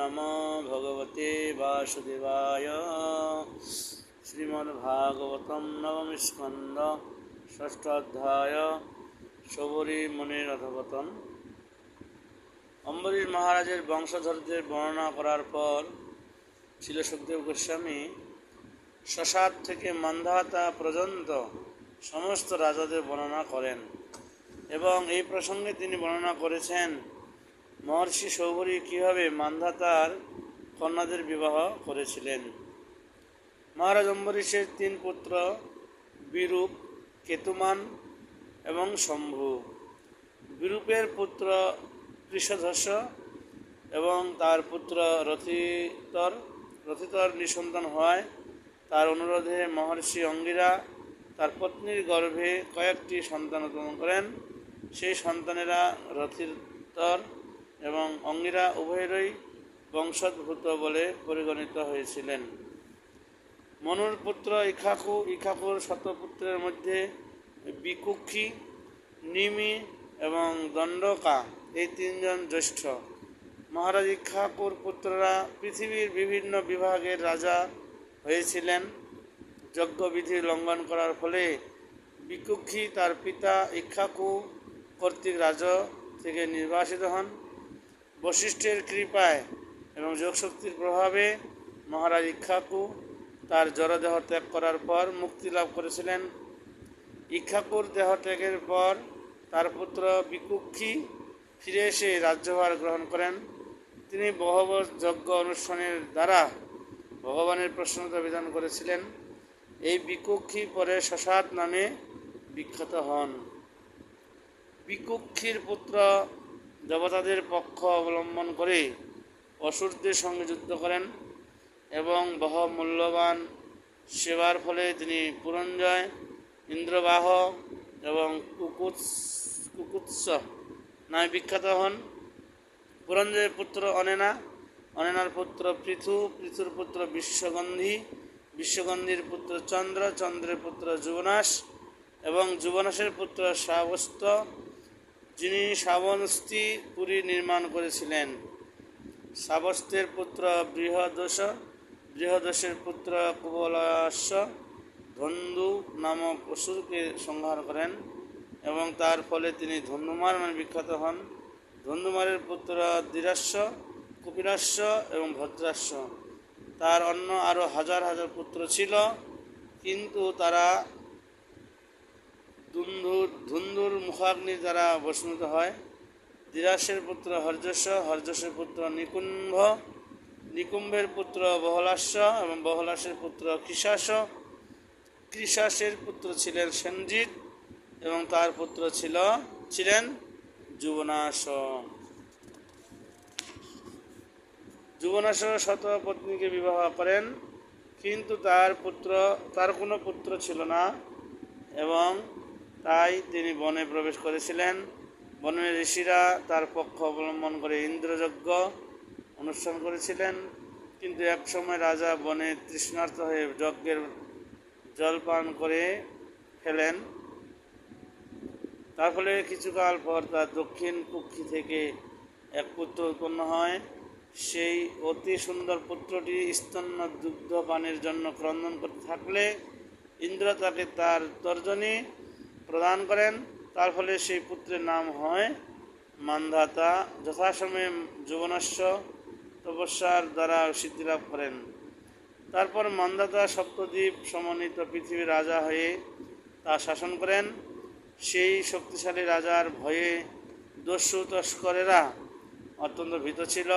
नमो भगवते वासुदेवाय। श्रीमद्भागवतं नवम स्कंद षष्ठाध्याय शबरी मुनिर अधोगतन। अम्बरीश महाराजेर वंशधरদের বর্ণনা করার পর ছিল সুখদেব গোস্বামী শশাদ থেকে মান্ধাতা পর্যন্ত সমস্ত রাজাদের বর্ণনা করেন এবং এই প্রসঙ্গে তিনি বর্ণনা করেছেন মহর্ষি শৌভরী কীভাবে মান্ধাতার কন্যাদের বিবাহ করেছিলেন। মহারাজ অম্বরীশের তিন পুত্র বিরূপ, কেতুমান এবং শম্ভু। বিরূপের পুত্র কৃষধ্বজ এবং তার পুত্র রথিতর নিঃসন্তান হওয়ায় তার অনুরোধে মহর্ষি অঙ্গিরা তার পত্নীর গর্ভে কয়েকটি সন্তান উৎপন্ন করেন। সেই সন্তানেরা রথিতর এবং অঙ্গিরা উভয়েরই বংশোদ্ভূত বলে পরিগণিত হয়েছিলেন। মনুর পুত্র ইক্ষাকুর শতপুত্রের মধ্যে বিকুক্ষী, নিমি এবং দণ্ডকা এই তিনজন জ্যেষ্ঠ। মহারাজ ইক্ষাকুর পুত্ররা পৃথিবীর বিভিন্ন বিভাগের রাজা হয়েছিলেন। যজ্ঞবিধি লঙ্ঘন করার ফলে বিকুক্ষী তার পিতা ইক্ষাকু কর্তৃক রাজ থেকে নির্বাসিত হন। বশিষ্ঠের কৃপায় এবং যোগশক্তির প্রভাবে মহারাজ ইক্ষাকু তার জড়দেহ ত্যাগ করার পর মুক্তি লাভ করেছিলেন। ইক্ষাকুর দেহ ত্যাগের পর তার পুত্র বিকুক্ষী ফিরে এসে রাজ্যভার গ্রহণ করেন। তিনি বহবৎ যজ্ঞ অনুষ্ঠানের দ্বারা ভগবানের প্রসন্নতা বিধান করেছিলেন। এই বিকুক্ষী পরে শশাদ নামে বিখ্যাত হন। বিকুক্ষীর পুত্র দেবতাদের পক্ষ অবলম্বন করে অসুরদের সঙ্গে যুদ্ধ করেন এবং বহু মূল্যবান সেবার ফলে তিনি পুরঞ্জয়, ইন্দ্রবাহ এবং কুকুৎস নামে বিখ্যাত হন। পুরঞ্জয়ের পুত্র অনেনার পুত্র পৃথুর পুত্র বিশ্বগন্ধির পুত্র চন্দ্রের পুত্র যুবনাশ এবং যুবনাশের পুত্র শ্রাবস্ত, যিনি শ্রাবস্তি পুরী নির্মাণ করেছিলেন। শ্রাবস্তের পুত্র বৃহদোষের পুত্র কুবলাস্য ধন্দু নামক অসুরকে সংহার করেন এবং তার ফলে তিনি ধন্দুমার নামে বিখ্যাত হন। ধন্দুমারের পুত্র দীরাস্য, কপিলাস্য এবং ভদ্রাস্য। তার অন্য আরও হাজার হাজার পুত্র ছিল, কিন্তু তারা ধুন্ধুর মুখাগ্নি দ্বারা ভস্মিত হয়। দীরাসের পুত্র হর্যশের পুত্র নিকুম্ভের পুত্র বহলাস্য এবং বহলাসের পুত্র কৃষাসের পুত্র ছিলেন সেনজিৎ এবং তার পুত্র ছিলেন যুবনাশ। যুবনাশ শত পত্নীকে বিবাহ করেন, কিন্তু তার কোনো পুত্র ছিল না এবং তাই তিনি বনে প্রবেশ করেছিলেন। বনের ঋষিরা তার পক্ষ অবলম্বন করে ইন্দ্রযজ্ঞ অনুষ্ঠান করেছিলেন, কিন্তু একসময় রাজা বনে তৃষ্ণার্ত হয়ে যজ্ঞের জল পান করে ফেলেন। তার ফলে কিছুকাল পর তার দক্ষিণ কুক্ষী থেকে এক পুত্র উৎপন্ন হয়। সেই অতি সুন্দর পুত্রটি স্তন্য দুগ্ধ পানের জন্য ক্রন্দন করতে থাকলে ইন্দ্র তাকে তার তর্জনী প্রদান করেন। তার ফলে সেই পুত্রের নাম হয় মান্ধাতা। যথাসময়ে যুবনাশ্য তপস্যার দ্বারা সিদ্ধিলাভ করেন। তারপর মান্ধাতা সপ্তদ্বীপ সমন্বিত পৃথিবীর রাজা হয়ে তা শাসন করেন। সেই শক্তিশালী রাজার ভয়ে দস্যু তস্করেরা অত্যন্ত ভীত ছিল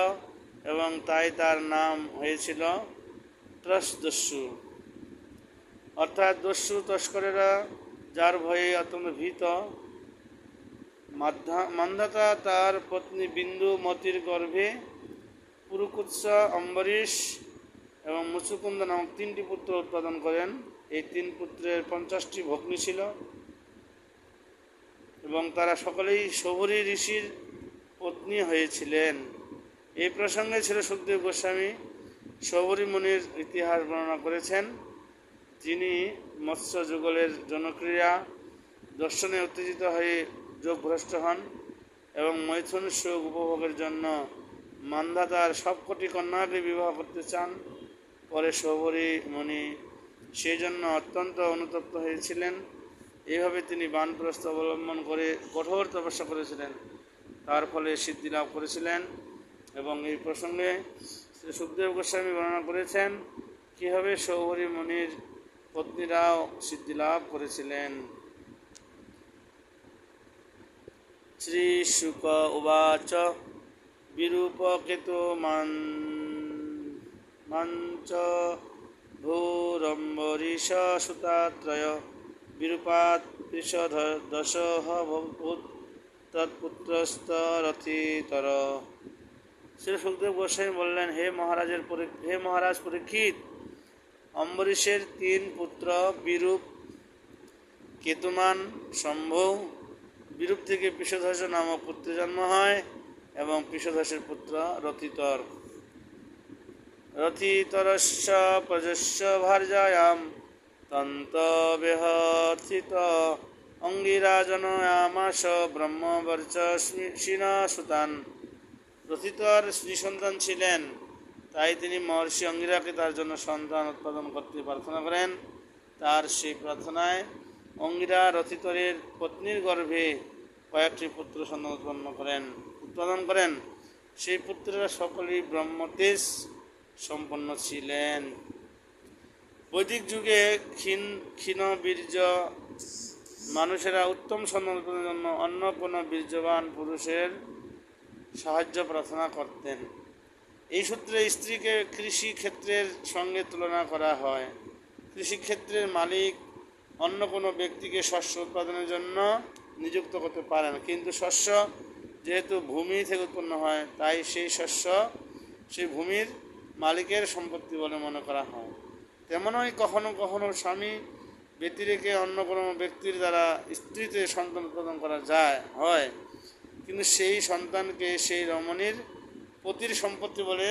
এবং তাই তার নাম হয়েছিল ত্রসদস্যু, অর্থাৎ দস্যু তস্করেরা যার ভয়ে অত্যন্ত ভীত। মান্ধাতা তার পত্নী বিন্দুমতির গর্ভে পুরুকুৎস, অম্বরীশ এবং মুচুকুন্দ নামক তিনটি পুত্র উৎপাদন করেন। এই তিন পুত্রের 50টি ভগ্নী ছিল এবং তারা সকলেই শৌভরী ঋষির পত্নী হয়েছিলেন। এই প্রসঙ্গে ছিল সুখদেব গোস্বামী শৌভরী মুনির ইতিহাস বর্ণনা করেছেন, যিনি মৎস্য যুগলের জনক্রিয়া দর্শনে উত্তেজিত হয়ে যোগভ্রষ্ট হন এবং মৈথুন সুখ উপভোগের জন্য মান্ধাতার সবকটি কন্যাকে বিবাহ করতে চান। পরে শবরী মুনি সেই জন্য অত্যন্ত অনুতপ্ত হয়েছিলেন। এইভাবে তিনি বানপ্রস্থ অবলম্বন করে কঠোর তপস্যা করেছিলেন, তার ফলে সিদ্ধি লাভ করেছিলেন। এবং এই প্রসঙ্গে শ্রী সুখদেব গোস্বামী বর্ণনা করেছেন কীভাবে শবরী মুনির পত্নীরাও সিদ্ধি লাভ করেছিলেন। শ্রী শুক উবাচ বিরূপকেতু মাঞ্চ ভূরম্বরীশ সুতাত্রয় বিরূপাৎ দশহ ভূত তৎপুত্রস্ত রথিতর। শ্রী সুখদেব গোস্বামী বললেন, হে মহারাজ পরীক্ষিত, অম্বরীশের 3 পুত্র বিরূপ, কেতুমান, শম্ভু। বিরূপ থেকে পিশধ্বজ নামক পুত্রের জন্ম হয় এবং পিশধ্বজের পুত্র রথিতর। রথিতরস্য প্রজস্য ভার্যায়াম তন্তবেহস্থিত অঙ্গিরাজনয়ামাস ব্রহ্মবর্চস্বিন সুতান। রথিতর নিঃসন্তান ছিলেন, তাই তিনি মহর্ষি অঙ্গিরাকে তার জন্য সন্তান উৎপাদন করতে প্রার্থনা করেন। তার সেই প্রার্থনায় অঙ্গিরা রথিতরের পত্নীর গর্ভে কয়েকটি পুত্র সন্তান উৎপাদন করেন। সেই পুত্ররা সকলেই ব্রহ্মতেজ সম্পন্ন ছিলেন। বৈদিক যুগে ক্ষীণ বীর্য মানুষেরা উত্তম সন্তান উৎপাদনের জন্য অন্য কোনো বীর্যবান পুরুষের সাহায্য প্রার্থনা করতেন। এই সূত্রে স্ত্রীকে কৃষিক্ষেত্রের সঙ্গে তুলনা করা হয়। কৃষিক্ষেত্রের মালিক অন্য কোনো ব্যক্তিকে শস্য উৎপাদনের জন্য নিযুক্ত করতে পারেন, কিন্তু শস্য যেহেতু ভূমি থেকে উৎপন্ন হয়, তাই সেই শস্য সেই ভূমির মালিকের সম্পত্তি বলে মনে করা হয়। তেমনই কখনো কখনো স্বামী ব্যতিরেকে অন্য কোনো ব্যক্তির দ্বারা স্ত্রীতে সন্তান উৎপাদন করা হয়, কিন্তু সেই সন্তানকে সেই রমণীর পতির সম্পত্তি বলে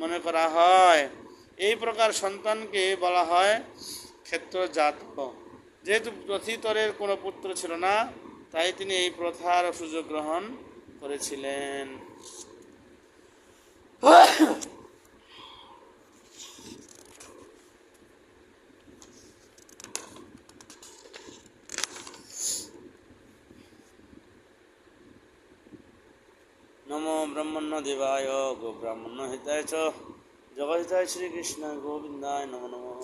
মনে করা হয়। এই প্রকার সন্তানকে বলা হয় ক্ষেত্রজাত। যেহেতু রথিতরের কোনো পুত্র ছিল না, তাই তিনি এই প্রথার সুযোগ গ্রহণ করেছিলেন। নমো ব্রহ্মণ্য দেবায় গো ব্রাহ্মণ্য হিতায় চ জগৎ হিতায় শ্রীকৃষ্ণ গোবিন্দায় নমো নমঃ।